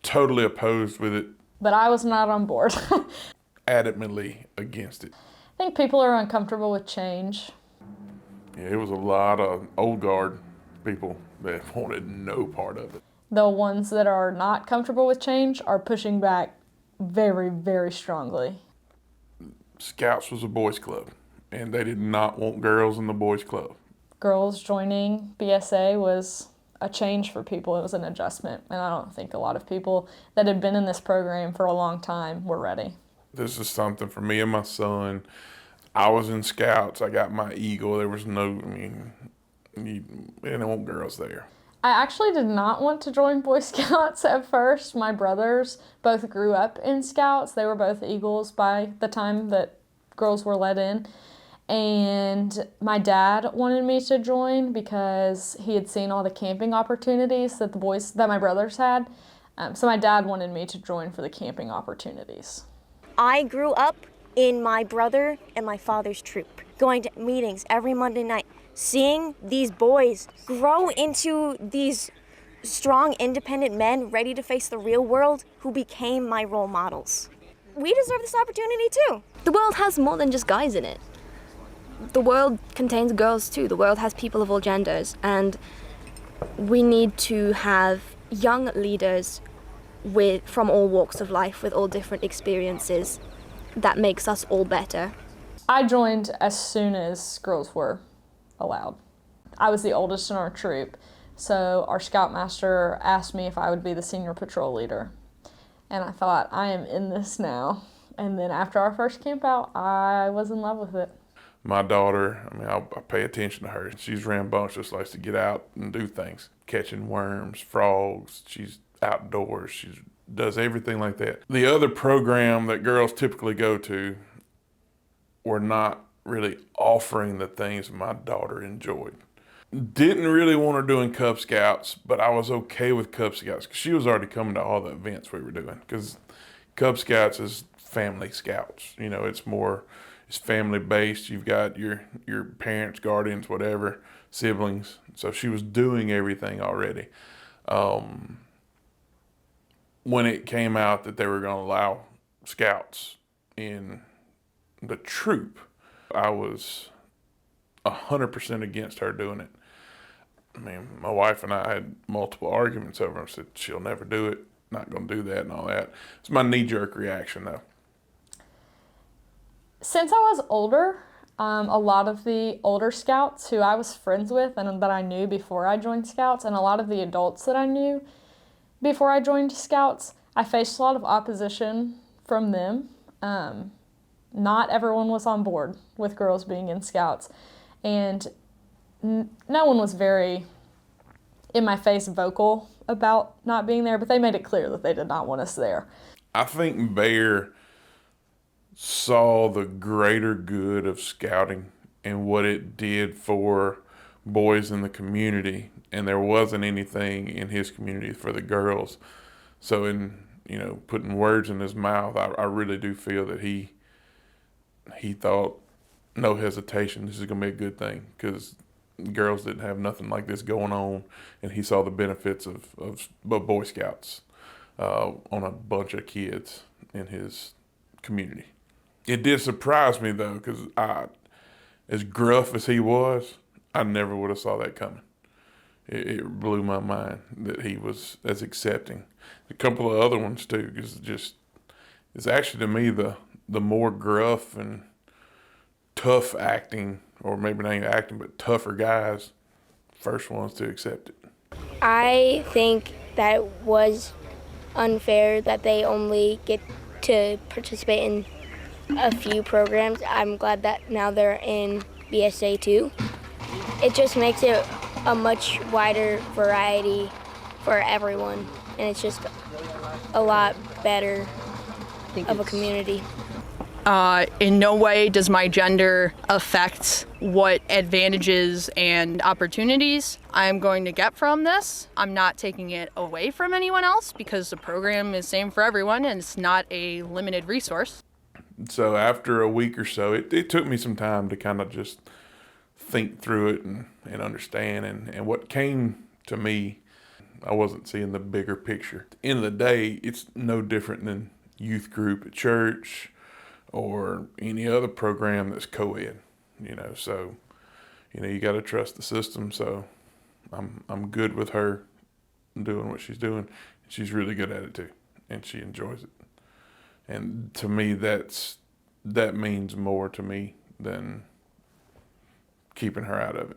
Totally opposed with it. But I was not on board. Adamantly against it. I think people are uncomfortable with change. Yeah, it was a lot of old guard people that wanted no part of it. The ones that are not comfortable with change are pushing back very, very strongly. Scouts was a boys' club, and they did not want girls in the boys' club. Girls joining BSA was a change for people. It was an adjustment, and I don't think a lot of people that had been in this program for a long time were ready. This is something for me and my son. I was in Scouts. I got my Eagle. There was no, they didn't want girls there. I actually did not want to join Boy Scouts at first. My brothers both grew up in Scouts. They were both Eagles by the time that girls were let in. And my dad wanted me to join because he had seen all the camping opportunities that my brothers had. So my dad wanted me to join for the camping opportunities. I grew up in my brother and my father's troop, going to meetings every Monday night, seeing these boys grow into these strong, independent men ready to face the real world who became my role models. We deserve this opportunity too. The world has more than just guys in it. The world contains girls too. The world has people of all genders, and we need to have young leaders from all walks of life, with all different experiences. That makes us all better. I joined as soon as girls were allowed. I was the oldest in our troop, so our Scoutmaster asked me if I would be the senior patrol leader. And I thought, I am in this now. And then after our first camp out, I was in love with it. My daughter, I pay attention to her. She's rambunctious, likes to get out and do things. Catching worms, frogs, she's outdoors, she does everything like that. The other program that girls typically go to were not really offering the things my daughter enjoyed. Didn't really want her doing Cub Scouts, but I was okay with Cub Scouts because she was already coming to all the events we were doing, because Cub Scouts is family scouts. It's family based. You've got your parents, guardians, whatever, siblings. So she was doing everything already. When it came out that they were going to allow Scouts in the troop, I was 100% against her doing it. My wife and I had multiple arguments over it. I said, she'll never do it, not going to do that and all that. It's my knee-jerk reaction, though. Since I was older, a lot of the older Scouts who I was friends with and that I knew before I joined Scouts, and a lot of the adults that I knew before I joined Scouts, I faced a lot of opposition from them. Not everyone was on board with girls being in Scouts, and no one was very in-my-face vocal about not being there, but they made it clear that they did not want us there. I think Bear saw the greater good of scouting and what it did for boys in the community, and there wasn't anything in his community for the girls. So in putting words in his mouth, I really do feel that he thought, no hesitation, this is going to be a good thing, because girls didn't have nothing like this going on, and he saw the benefits of Boy Scouts on a bunch of kids in his community. It did surprise me, though, because as gruff as he was, I never would have saw that coming. It blew my mind that he was as accepting. A couple of other ones, too, because it's actually, to me, the more gruff and tough acting, or maybe not even acting, but tougher guys, first ones to accept it. I think that it was unfair that they only get to participate in a few programs. I'm glad that now they're in BSA too. It just makes it a much wider variety for everyone, and it's just a lot better of a community. In no way does my gender affect what advantages and opportunities I'm going to get from this. I'm not taking it away from anyone else because the program is same for everyone and it's not a limited resource. So after a week or so, it took me some time to kind of just think through it and understand. And what came to me, I wasn't seeing the bigger picture. At the end of the day, it's no different than youth group at church or any other program that's co-ed, so, you got to trust the system. So I'm good with her doing what she's doing. She's really good at it too, and she enjoys it. And to me, that means more to me than keeping her out of it.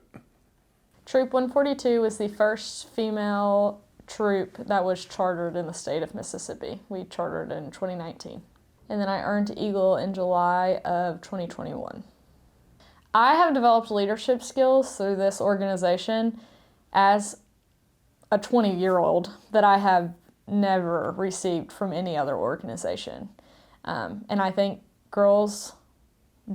Troop 142 was the first female troop that was chartered in the state of Mississippi. We chartered in 2019. And then I earned Eagle in July of 2021. I have developed leadership skills through this organization as a 20-year-old that I have never received from any other organization. And I think girls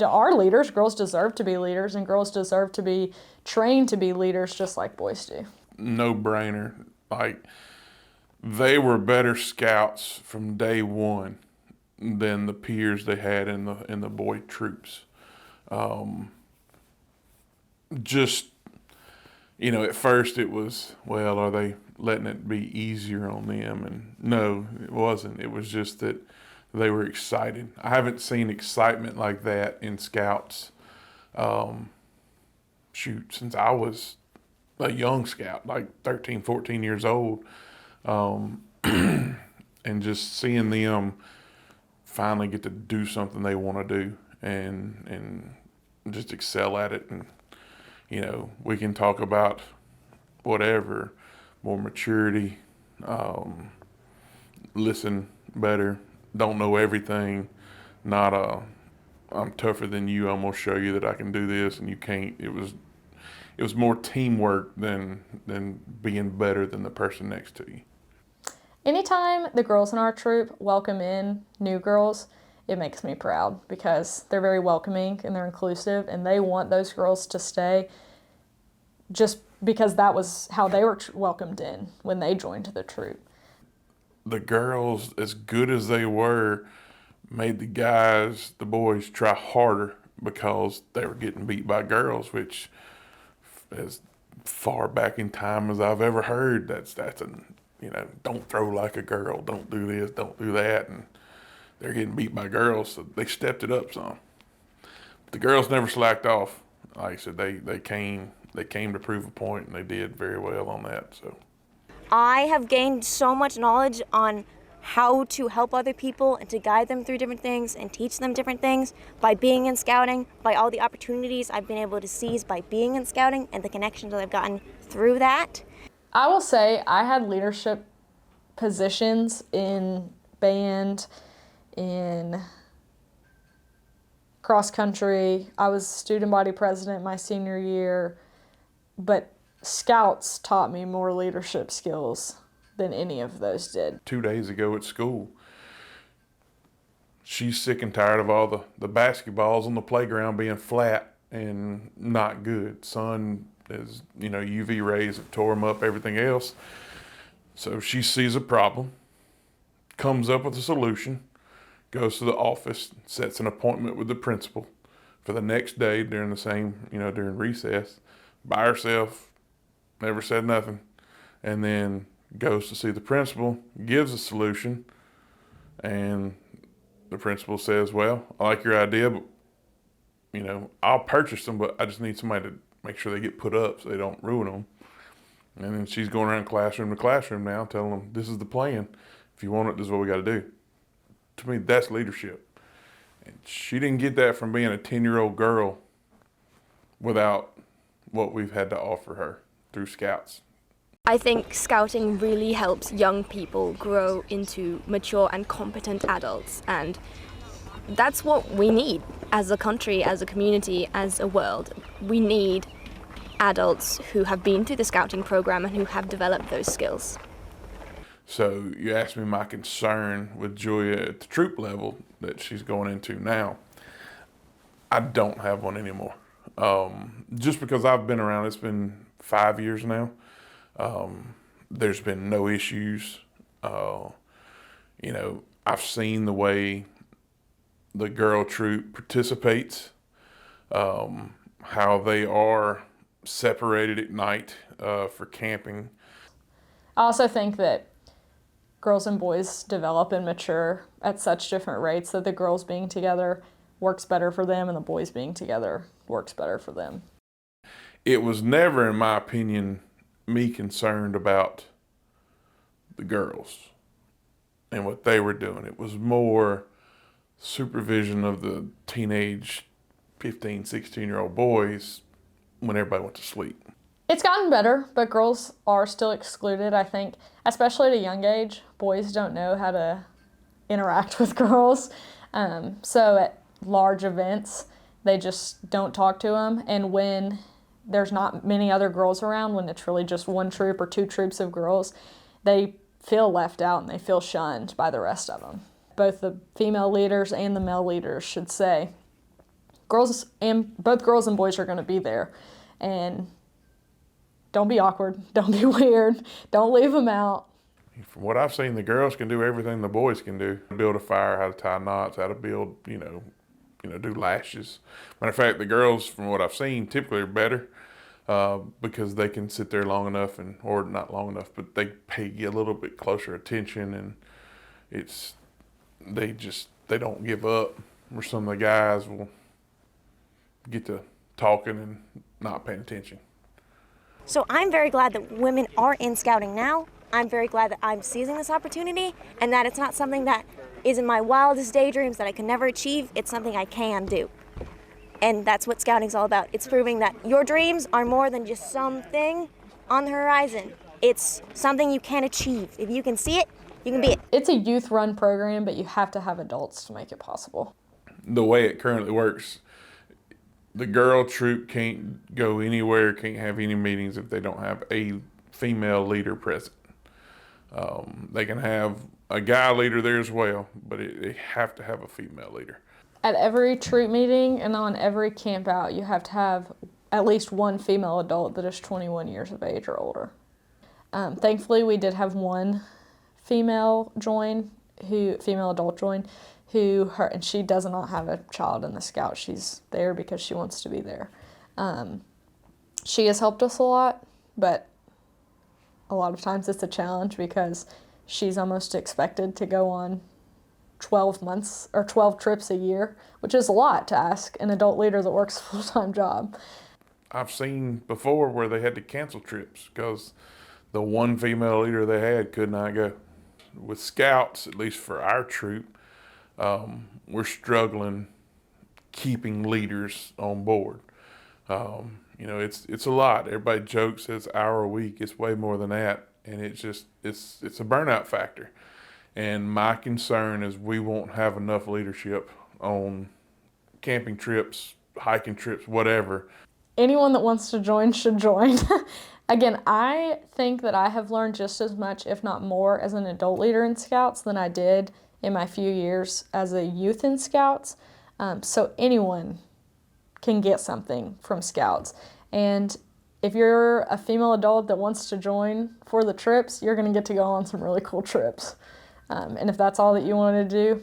are leaders. Girls deserve to be leaders, and girls deserve to be trained to be leaders just like boys do. No brainer. Like, they were better scouts from day one than the peers they had in the boy troops. Just, at first it was, well, are they letting it be easier on them? And no, it wasn't. It was just that they were excited. I haven't seen excitement like that in scouts, since I was a young scout, like 13, 14 years old. And just seeing them finally get to do something they want to do and just excel at it. And, we can talk about whatever, more maturity, listen better, don't know everything, not I'm tougher than you, I'm gonna show you that I can do this and you can't. It was more teamwork than being better than the person next to you. Anytime the girls in our troop welcome in new girls, it makes me proud because they're very welcoming and they're inclusive, and they want those girls to stay just because that was how they were welcomed in when they joined the troop. The girls, as good as they were, made the boys try harder because they were getting beat by girls, which, as far back in time as I've ever heard, that's don't throw like a girl, don't do this, don't do that, and they're getting beat by girls, so they stepped it up some. But the girls never slacked off. Like I said, they came to prove a point, and they did very well on that. So I have gained so much knowledge on how to help other people and to guide them through different things and teach them different things by being in scouting, by all the opportunities I've been able to seize by being in scouting and the connections that I've gotten through that. I will say I had leadership positions in band, in cross country. I was student body president my senior year, but Scouts taught me more leadership skills than any of those did. 2 days ago at school, she's sick and tired of all the basketballs on the playground being flat and not good. Sun is, UV rays have tore them up, everything else. So she sees a problem, comes up with a solution, goes to the office, sets an appointment with the principal for the next day during the same, during recess, by herself, never said nothing, and then goes to see the principal, gives a solution, and the principal says, well, I like your idea, but, I'll purchase them, but I just need somebody to make sure they get put up so they don't ruin them. And then she's going around classroom to classroom now telling them, this is the plan. If you want it, this is what we got to do. To me, that's leadership. And she didn't get that from being a 10-year-old girl without what we've had to offer her through Scouts. I think scouting really helps young people grow into mature and competent adults, and that's what we need as a country, as a community, as a world. We need adults who have been through the scouting program and who have developed those skills. So you asked me my concern with Julia at the troop level that she's going into now. I don't have one anymore. Just because I've been around, it's been 5 years now. There's been no issues. I've seen the way the girl troop participates, how they are separated at night for camping. I also think that girls and boys develop and mature at such different rates that the girls being together works better for them and the boys being together works better for them. It was never, in my opinion, me concerned about the girls and what they were doing. It was more supervision of the teenage 15, 16-year-old boys when everybody went to sleep. It's gotten better, but girls are still excluded, I think, especially at a young age. Boys don't know how to interact with girls. So at large events, they just don't talk to them. And when there's not many other girls around, when it's really just one troop or two troops of girls, they feel left out and they feel shunned by the rest of them. Both the female leaders and the male leaders should say, both girls and boys are going to be there. And don't be awkward. Don't be weird. Don't leave them out. From what I've seen, the girls can do everything the boys can do. Build a fire, how to tie knots, how to build, do lashes. Matter of fact, the girls, from what I've seen, typically are better because they can sit there long enough, or not long enough, but they pay a little bit closer attention, and they don't give up. Where some of the guys will get to talking and not paying attention. So I'm very glad that women are in scouting now. I'm very glad that I'm seizing this opportunity and that it's not something that is in my wildest daydreams that I can never achieve. It's something I can do. And that's what scouting's all about. It's proving that your dreams are more than just something on the horizon. It's something you can achieve. If you can see it, you can be it. It's a youth-run program, but you have to have adults to make it possible. The way it currently works, the girl troop can't go anywhere, can't have any meetings if they don't have a female leader present. They can have a guy leader there as well, but they have to have a female leader. At every troop meeting and on every camp out, you have to have at least one female adult that is 21 years of age or older. Thankfully, we did have one female adult join, and she does not have a child in the Scout. She's there because she wants to be there. She has helped us a lot, but a lot of times it's a challenge because she's almost expected to go on 12 months or 12 trips a year, which is a lot to ask an adult leader that works a full-time job. I've seen before where they had to cancel trips because the one female leader they had could not go. With Scouts, at least for our troop, we're struggling keeping leaders on board. It's a lot. Everybody jokes it's an hour a week. It's way more than that, and it's a burnout factor. And my concern is we won't have enough leadership on camping trips, hiking trips, whatever. Anyone that wants to join should join. Again, I think that I have learned just as much, if not more, as an adult leader in Scouts than I did in my few years as a youth in Scouts. So anyone can get something from Scouts. And if you're a female adult that wants to join for the trips, you're going to get to go on some really cool trips. And if that's all that you want to do,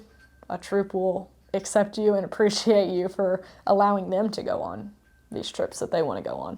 a troop will accept you and appreciate you for allowing them to go on these trips that they want to go on.